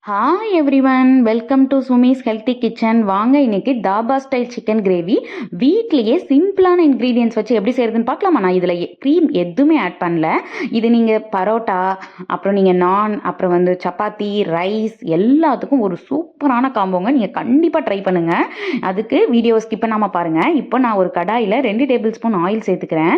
Hi everyone, welcome to Sumi's healthy kitchen. வாங்க இன்னைக்கு dhaba style chicken gravy வீட்லேயே சிம்பிளான இன்க்ரீடியன்ஸ் வச்சு எப்படி செய்கிறதுன்னு பார்க்கலாமா. நான் இதில் க்ரீம் எதுவுமே ஆட் பண்ணல. இது நீங்கள் பரோட்டா, அப்புறம் நீங்கள் நான், அப்புறம் சப்பாத்தி, ரைஸ் எல்லாத்துக்கும் ஒரு சூப்பரான காம்போங்க. நீங்கள் கண்டிப்பாக ட்ரை பண்ணுங்கள். அதுக்கு வீடியோ ஸ்கிப் பண்ணாமல் பாருங்கள். இப்போ நான் ஒரு கடாயில் 2 டேபிள் ஸ்பூன் ஆயில் சேர்த்துக்கிறேன்.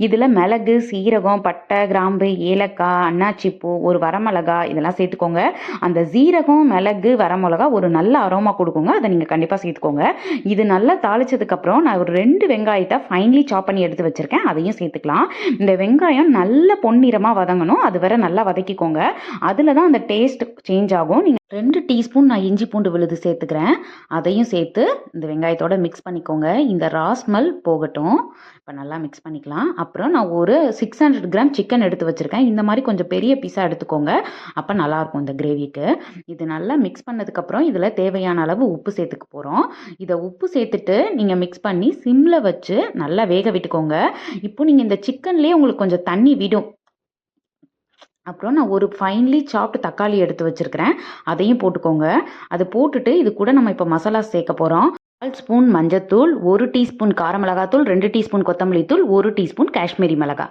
இதில் மிளகு, சீரகம், பட்டை, கிராம்பு, ஏலக்காய், அன்னாச்சிப்பூ, ஒரு வரமிளகா இதெல்லாம் சேர்த்துக்கோங்க. அந்த சீரகம், மிளகு, வரமிளகா ஒரு நல்ல அரோமா கொடுக்குங்க. அதை நீங்கள் கண்டிப்பாக சேர்த்துக்கோங்க. இது நல்லா தாளிச்சதுக்கப்புறம் நான் ஒரு 2 வெங்காயத்தை ஃபைன்லி சாப் பண்ணி எடுத்து வச்சுருக்கேன். அதையும் சேர்த்துக்கலாம். இந்த வெங்காயம் நல்ல பொன்னிறமாக வதங்கணும். அது வரை நல்லா வதக்கிக்கோங்க. அதில் தான் அந்த டேஸ்ட் சேஞ்ச் ஆகும். நீங்கள் 2 டீஸ்பூன் நான் இஞ்சி பூண்டு விழுது சேர்த்துக்கிறேன். அதையும் சேர்த்து இந்த வெங்காயத்தோட மிக்ஸ் பண்ணிக்கோங்க. இந்த ராஸ்மல் போகட்டும். இப்போ நல்லா மிக்ஸ் பண்ணிக்கலாம். அப்புறம் நான் ஒரு 600 கிராம் சிக்கன் எடுத்து வச்சுருக்கேன். இந்த மாதிரி கொஞ்சம் பெரிய பீஸாக எடுத்துக்கோங்க. அப்போ நல்லாயிருக்கும் இந்த கிரேவிக்கு. இது நல்லா மிக்ஸ் பண்ணதுக்கப்புறம் இதில் தேவையான அளவு உப்பு சேர்த்துக்க போகிறோம். இதை உப்பு சேர்த்துட்டு நீங்கள் மிக்ஸ் பண்ணி சிம்மில் வச்சு நல்லா வேக விட்டுக்கோங்க. இப்போ நீங்கள் இந்த சிக்கன்லேயே உங்களுக்கு கொஞ்சம் தண்ணி விடும். அப்புறம் நான் ஒரு ஃபைன்லி சாப்டு தக்காளி எடுத்து வச்சுருக்கிறேன். அதையும் போட்டுக்கோங்க. அதை போட்டுட்டு இது கூட நம்ம இப்போ மசாலா சேர்க்க போகிறோம். 1/4 ஸ்பூன் மஞ்சத்தூள், 1 டீஸ்பூன் கார மிளகாத்தூள், 2 டீஸ்பூன் கொத்தமல்லி தூள், 1 டீஸ்பூன் காஷ்மீரி மிளகா.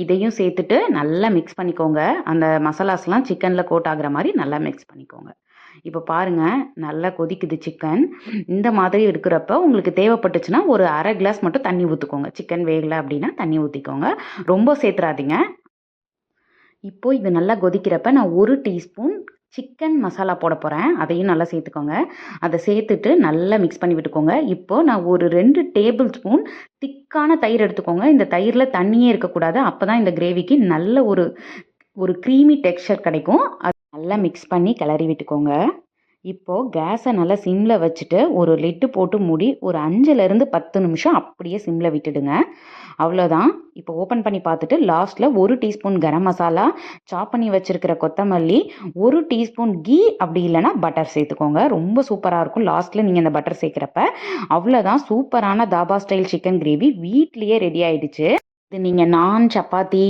இதையும் சேர்த்துட்டு நல்லா மிக்ஸ் பண்ணிக்கோங்க. அந்த மசாலாஸ்லாம் சிக்கனில் கோட் ஆகிற மாதிரி நல்லா மிக்ஸ் பண்ணிக்கோங்க. இப்போ பாருங்கள், நல்லா கொதிக்குது சிக்கன். இந்த மாதிரி இருக்கிறப்ப உங்களுக்கு தேவைப்பட்டுச்சுன்னா ஒரு அரை கிளாஸ் மட்டும் தண்ணி ஊற்றிக்கோங்க. சிக்கன் வேகலை அப்படின்னா தண்ணி ஊற்றிக்கோங்க. ரொம்ப சேர்த்துறாதீங்க. இப்போ இது நல்லா கொதிக்கிறப்ப நான் 1 டீஸ்பூன் சிக்கன் மசாலா போட போகிறேன். அதையும் நல்லா சேர்த்துக்கோங்க. அதை சேர்த்துட்டு நல்லா மிக்ஸ் பண்ணி விட்டுக்கோங்க. இப்போது நான் ஒரு 2 டேபிள் ஸ்பூன் திக்கான தயிர் எடுத்துக்கோங்க. இந்த தயிரில் தண்ணியே இருக்கக்கூடாது. அப்போ தான் இந்த கிரேவிக்கு நல்ல ஒரு க்ரீமி டெக்ஸ்சர் கிடைக்கும். அது நல்லா மிக்ஸ் பண்ணி கிளறி விட்டுக்கோங்க. இப்போது கேஸை நல்லா சிம்மில் வச்சுட்டு ஒரு லிட்டு போட்டு மூடி ஒரு 5லேருந்து 10 நிமிஷம் அப்படியே சிம்மில் விட்டுடுங்க. அவ்வளோதான். இப்போ ஓப்பன் பண்ணி பார்த்துட்டு லாஸ்ட்டில் 1 டீஸ்பூன் கரம் மசாலா, சாப் பண்ணி வச்சுருக்கிற கொத்தமல்லி, 1 டீஸ்பூன் கீ, அப்படி இல்லைனா பட்டர் சேர்த்துக்கோங்க. ரொம்ப சூப்பராக இருக்கும் லாஸ்ட்டில் நீங்கள் இந்த பட்டர் சேர்க்குறப்ப. அவ்வளோதான், சூப்பரான தாபா ஸ்டைல் சிக்கன் கிரேவி வீட்லேயே ரெடி ஆகிடுச்சு. இது நீங்கள் நான், சப்பாத்தி,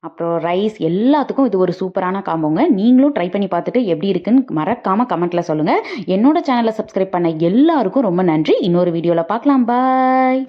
அப்புறம் ரைஸ் எல்லாத்துக்கும் இது ஒரு சூப்பரான காம்போங்க. நீங்களும் ட்ரை பண்ணி பார்த்துட்டு எப்படி இருக்குன்னு மறக்காமல் கமெண்ட்டில் சொல்லுங்கள். என்னோட சேனலை சப்ஸ்கிரைப் பண்ண எல்லாருக்கும் ரொம்ப நன்றி. இன்னொரு வீடியோவில் பார்க்கலாம். பாய்.